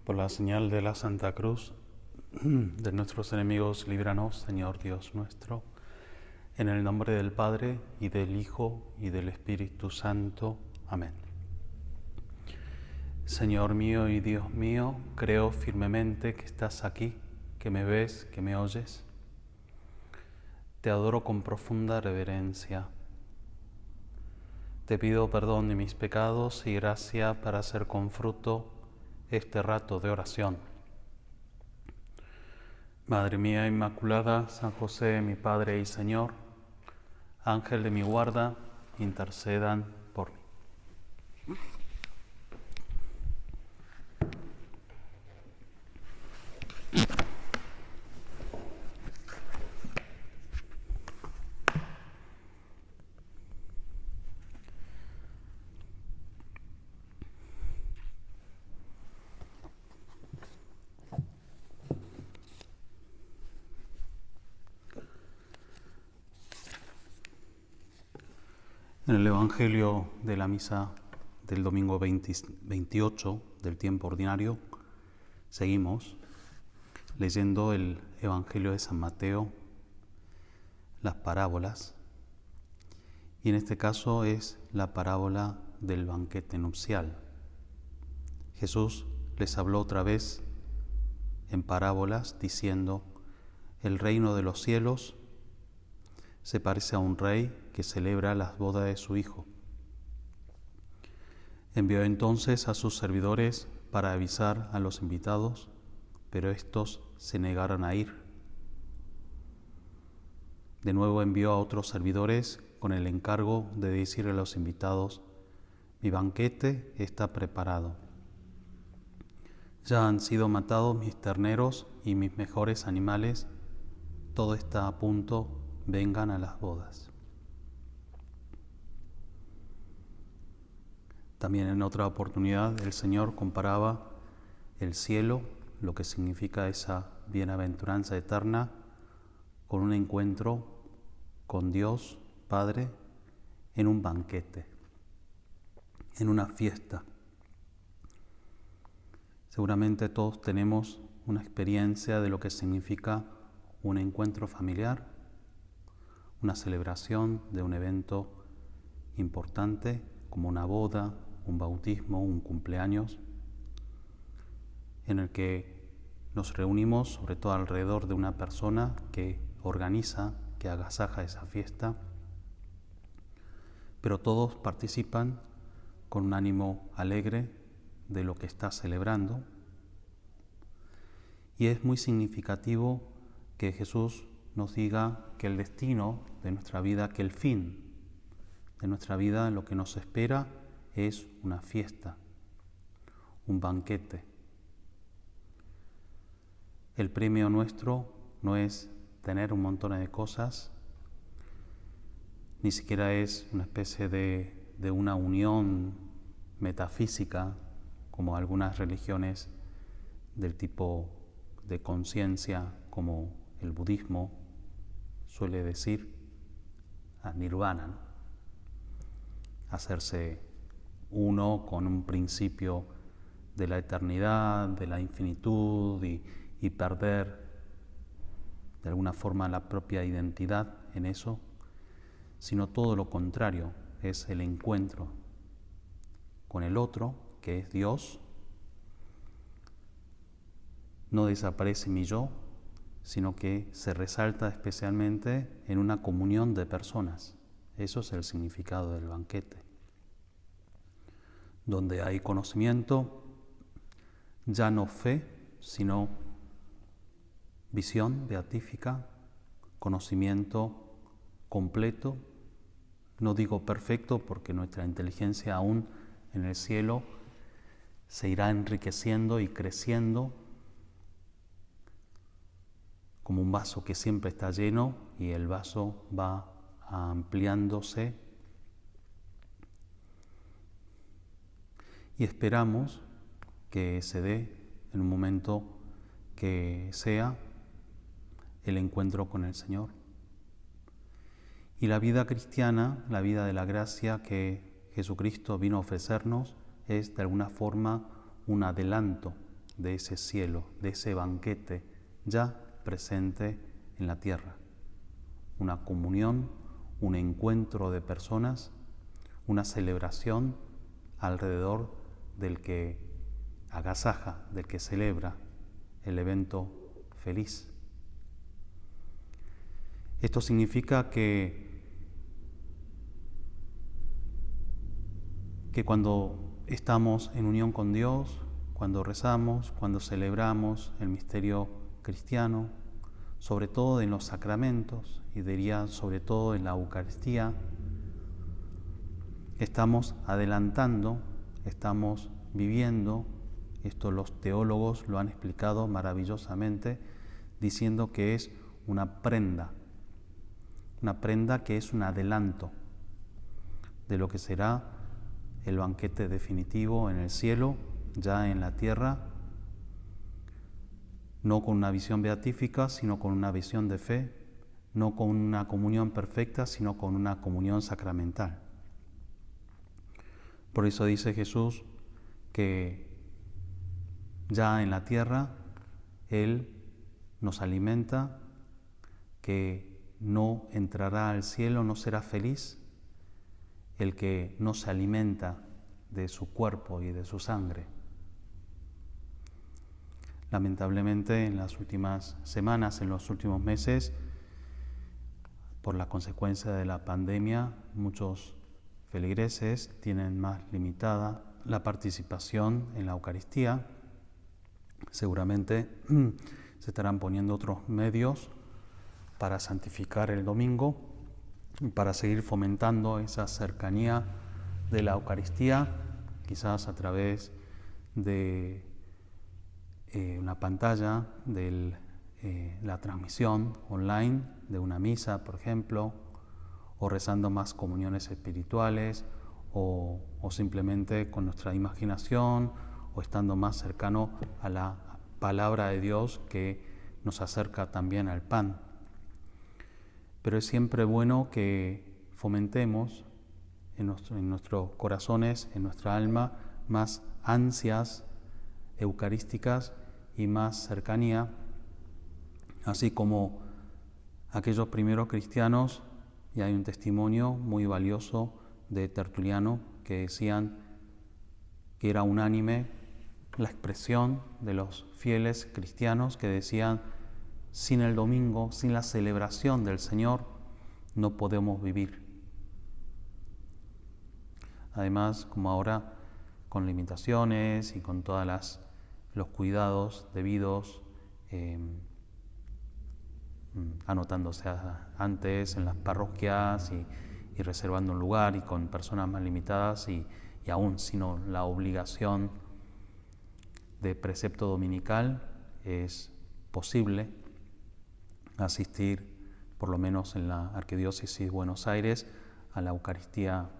Por la señal de la Santa Cruz, de nuestros enemigos, líbranos, Señor Dios nuestro. En el nombre del Padre, y del Hijo, y del Espíritu Santo. Amén. Señor mío y Dios mío, creo firmemente que estás aquí, que me ves, que me oyes. Te adoro con profunda reverencia. Te pido perdón de mis pecados y gracia para hacer con fruto este rato de oración. Madre mía Inmaculada, San José, mi Padre y Señor, Ángel de mi guarda, intercedan por mí. En el Evangelio de la Misa del domingo 28 del tiempo ordinario, seguimos leyendo el Evangelio de San Mateo, las parábolas, y en este caso es la parábola del banquete nupcial. Jesús les habló otra vez en parábolas diciendo: el reino de los cielos se parece a un rey que celebra las bodas de su hijo. Envió entonces a sus servidores para avisar a los invitados, pero estos se negaron a ir. De nuevo envió a otros servidores con el encargo de decir a los invitados: mi banquete está preparado. Ya han sido matados mis terneros y mis mejores animales, todo está a punto, vengan a las bodas. También en otra oportunidad el Señor comparaba el cielo, lo que significa esa bienaventuranza eterna, con un encuentro con Dios Padre en un banquete, en una fiesta. Seguramente todos tenemos una experiencia de lo que significa un encuentro familiar, una celebración de un evento importante como una boda, un bautismo, un cumpleaños, en el que nos reunimos sobre todo alrededor de una persona que organiza, que agasaja esa fiesta, pero todos participan con un ánimo alegre de lo que está celebrando. Y es muy significativo que Jesús nos diga que el destino de nuestra vida, que el fin de nuestra vida, lo que nos espera es una fiesta, un banquete. El premio nuestro no es tener un montón de cosas, ni siquiera es una especie de una unión metafísica, como algunas religiones del tipo de conciencia, como el budismo suele decir, a nirvana, ¿no? Hacerse uno con un principio de la eternidad, de la infinitud y perder de alguna forma la propia identidad en eso, sino todo lo contrario, es el encuentro con el otro, que es Dios. No desaparece mi yo, sino que se resalta especialmente en una comunión de personas. Eso es el significado del banquete. Donde hay conocimiento, ya no fe, sino visión beatífica, conocimiento completo. No digo perfecto porque nuestra inteligencia aún en el cielo se irá enriqueciendo y creciendo como un vaso que siempre está lleno y el vaso va ampliándose. Y esperamos que se dé en un momento que sea el encuentro con el Señor. Y la vida cristiana, la vida de la gracia que Jesucristo vino a ofrecernos, es de alguna forma un adelanto de ese cielo, de ese banquete ya presente en la tierra. Una comunión, un encuentro de personas, una celebración alrededor del que agasaja, del que celebra el evento feliz. Esto significa que cuando estamos en unión con Dios, cuando rezamos, cuando celebramos el misterio cristiano, sobre todo en los sacramentos, y diría sobre todo en la Eucaristía, estamos adelantando, estamos viviendo, esto los teólogos lo han explicado maravillosamente, diciendo que es una prenda que es un adelanto de lo que será el banquete definitivo en el cielo, ya en la tierra, no con una visión beatífica, sino con una visión de fe, no con una comunión perfecta, sino con una comunión sacramental. Por eso dice Jesús que ya en la tierra Él nos alimenta, que no entrará al cielo, no será feliz el que no se alimenta de su cuerpo y de su sangre. Lamentablemente, en las últimas semanas, en los últimos meses, por la consecuencia de la pandemia, muchos feligreses tienen más limitada la participación en la Eucaristía. Seguramente se estarán poniendo otros medios para santificar el domingo, para seguir fomentando esa cercanía de la Eucaristía, quizás a través de una pantalla, de la transmisión online de una misa, por ejemplo, o rezando más comuniones espirituales, o simplemente con nuestra imaginación, o estando más cercano a la palabra de Dios que nos acerca también al pan. Pero es siempre bueno que fomentemos en nuestros corazones, en nuestra alma, más ansias eucarísticas y más cercanía, así como aquellos primeros cristianos, y hay un testimonio muy valioso de Tertuliano que decían que era unánime la expresión de los fieles cristianos que decían: sin el domingo, sin la celebración del Señor, no podemos vivir. Además, como ahora, con limitaciones y con todos los cuidados debidos, anotándose antes en las parroquias y reservando un lugar, y con personas más limitadas y aún sin la obligación de precepto dominical, es posible asistir, por lo menos en la Arquidiócesis de Buenos Aires, a la Eucaristía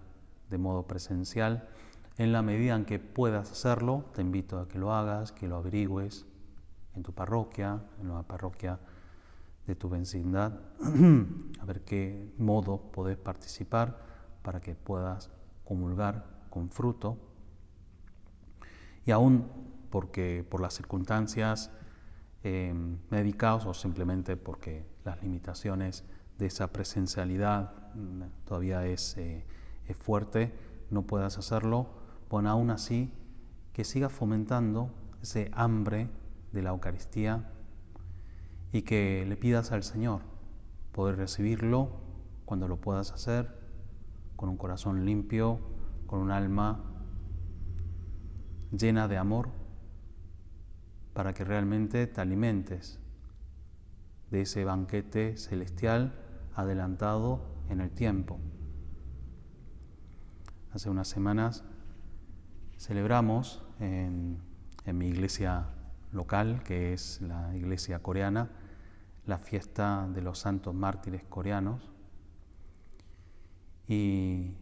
de modo presencial. En la medida en que puedas hacerlo, te invito a que lo hagas, que lo averigües en tu parroquia, en la parroquia de tu vecindad, a ver qué modo podés participar para que puedas comulgar con fruto. Y aún porque por las circunstancias médicas, o simplemente porque las limitaciones de esa presencialidad todavía es fuerte, no puedas hacerlo, bueno, aún así que sigas fomentando ese hambre de la Eucaristía y que le pidas al Señor poder recibirlo cuando lo puedas hacer, con un corazón limpio, con un alma llena de amor, para que realmente te alimentes de ese banquete celestial adelantado en el tiempo. Hace unas semanas celebramos en mi iglesia local, que es la iglesia coreana, la fiesta de los santos mártires coreanos, y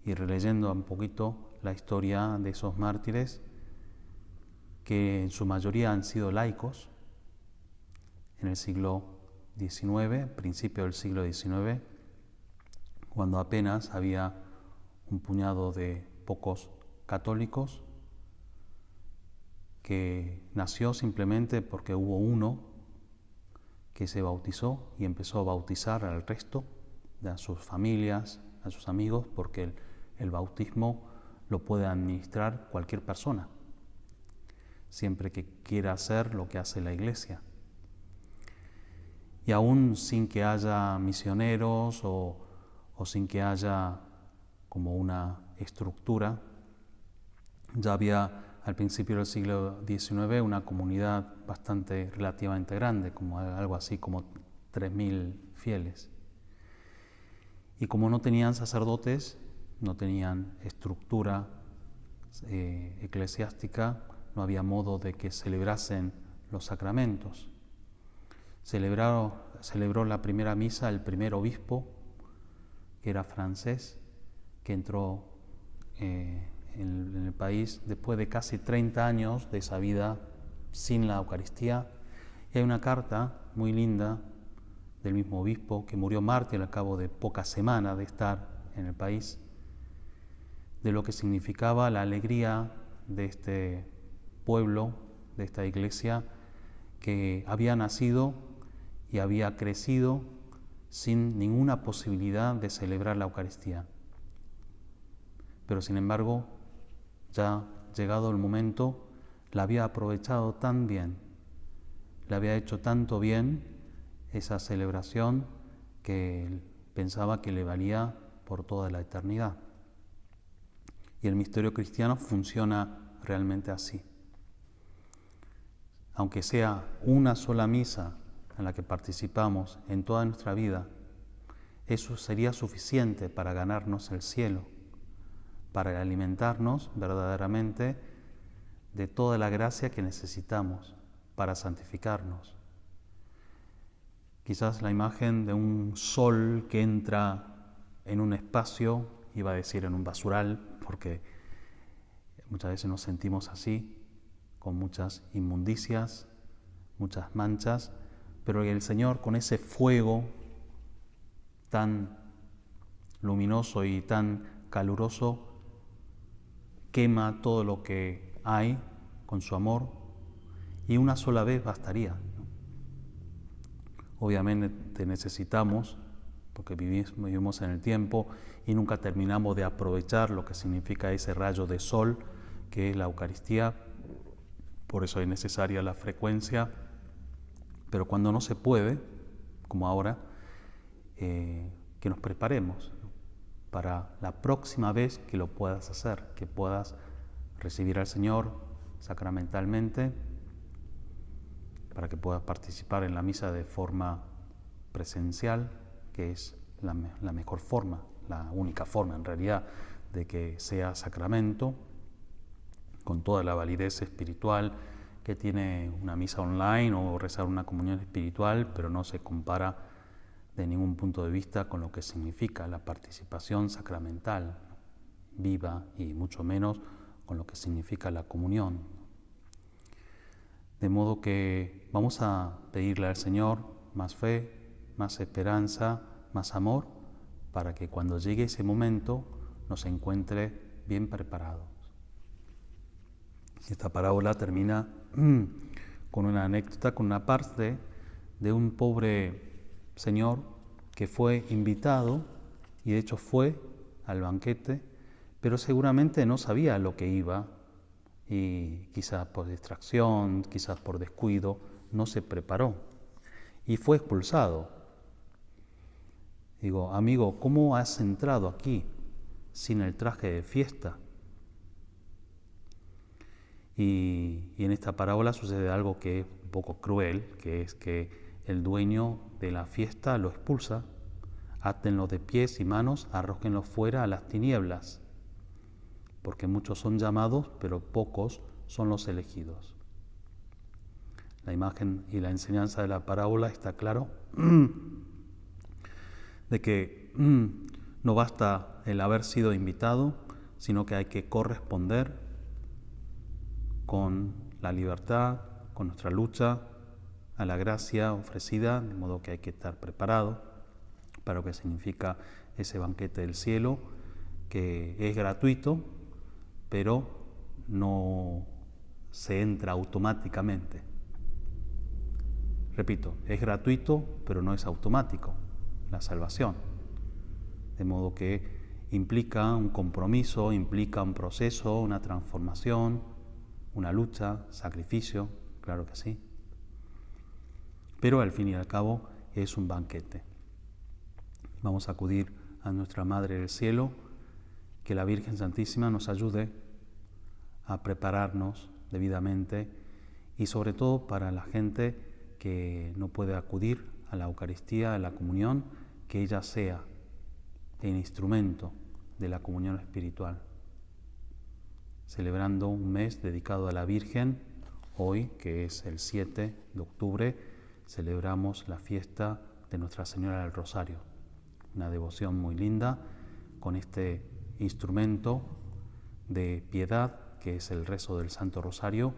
releyendo un poquito la historia de esos mártires, que en su mayoría han sido laicos en el siglo XIX, principio del siglo XIX, cuando apenas había un puñado de pocos católicos que nació simplemente porque hubo uno que se bautizó y empezó a bautizar al resto de sus familias, a sus amigos, porque el bautismo lo puede administrar cualquier persona, siempre que quiera hacer lo que hace la Iglesia. Y aún sin que haya misioneros o sin que haya como una estructura, ya había al principio del siglo XIX una comunidad bastante relativamente grande, como algo así como 3.000 fieles. Y como no tenían sacerdotes, no tenían estructura eclesiástica, no había modo de que celebrasen los sacramentos. Celebró la primera misa el primer obispo, que era francés, que entró en el país después de casi 30 años de esa vida sin la Eucaristía. Y hay una carta muy linda del mismo obispo, que murió mártir al cabo de pocas semanas de estar en el país, de lo que significaba la alegría de este pueblo, de esta iglesia, que había nacido y había crecido sin ninguna posibilidad de celebrar la Eucaristía. Pero sin embargo, ya llegado el momento, la había aprovechado tan bien, le había hecho tanto bien esa celebración, que pensaba que le valía por toda la eternidad. Y el misterio cristiano funciona realmente así. Aunque sea una sola misa en la que participamos en toda nuestra vida, eso sería suficiente para ganarnos el cielo, para alimentarnos verdaderamente de toda la gracia que necesitamos para santificarnos. Quizás la imagen de un sol que entra en un espacio, iba a decir en un basural, porque muchas veces nos sentimos así, con muchas inmundicias, muchas manchas, pero el Señor, con ese fuego tan luminoso y tan caluroso, quema todo lo que hay con su amor, y una sola vez bastaría. Obviamente necesitamos, porque vivimos en el tiempo y nunca terminamos de aprovechar lo que significa ese rayo de sol que es la Eucaristía. Por eso es necesaria la frecuencia, pero cuando no se puede, como ahora, que nos preparemos, ¿no?, para la próxima vez que lo puedas hacer, que puedas recibir al Señor sacramentalmente, para que puedas participar en la misa de forma presencial, que es la mejor forma, la única forma en realidad de que sea sacramento, con toda la validez espiritual que tiene una misa online o rezar una comunión espiritual, pero no se compara de ningún punto de vista con lo que significa la participación sacramental viva, y mucho menos con lo que significa la comunión. De modo que vamos a pedirle al Señor más fe, más esperanza, más amor, para que cuando llegue ese momento nos encuentre bien preparados. Esta parábola termina con una anécdota, con una parte de un pobre señor que fue invitado, y de hecho fue al banquete, pero seguramente no sabía lo que iba, y quizás por distracción, quizás por descuido, no se preparó y fue expulsado. Digo, amigo, ¿cómo has entrado aquí sin el traje de fiesta? Y en esta parábola sucede algo que es un poco cruel, que es que el dueño de la fiesta lo expulsa: átenlo de pies y manos, arrójenlo fuera a las tinieblas, porque muchos son llamados, pero pocos son los elegidos. La imagen y la enseñanza de la parábola está claro de que no basta el haber sido invitado, sino que hay que corresponder con la libertad, con nuestra lucha, a la gracia ofrecida, de modo que hay que estar preparado para lo que significa ese banquete del cielo, que es gratuito, pero no se entra automáticamente. Repito, es gratuito, pero no es automático la salvación. De modo que implica un compromiso, implica un proceso, una transformación, una lucha, sacrificio, claro que sí. Pero al fin y al cabo es un banquete. Vamos a acudir a nuestra Madre del Cielo, que la Virgen Santísima nos ayude a prepararnos debidamente y sobre todo para la gente que no puede acudir a la Eucaristía, a la comunión, que ella sea el instrumento de la comunión espiritual. Celebrando un mes dedicado a la Virgen, hoy, que es el 7 de octubre, celebramos la fiesta de Nuestra Señora del Rosario. Una devoción muy linda con este instrumento de piedad que es el rezo del Santo Rosario,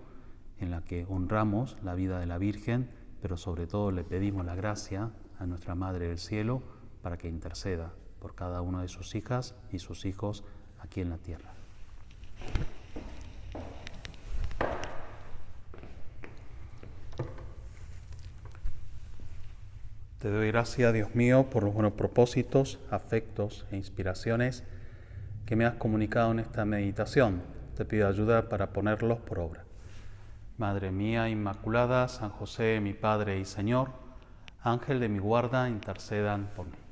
en la que honramos la vida de la Virgen, pero sobre todo le pedimos la gracia a nuestra Madre del Cielo para que interceda por cada una de sus hijas y sus hijos aquí en la tierra. Te doy gracias, Dios mío, por los buenos propósitos, afectos e inspiraciones que me has comunicado en esta meditación. Te pido ayuda para ponerlos por obra. Madre mía Inmaculada, San José, mi Padre y Señor, Ángel de mi guarda, intercedan por mí.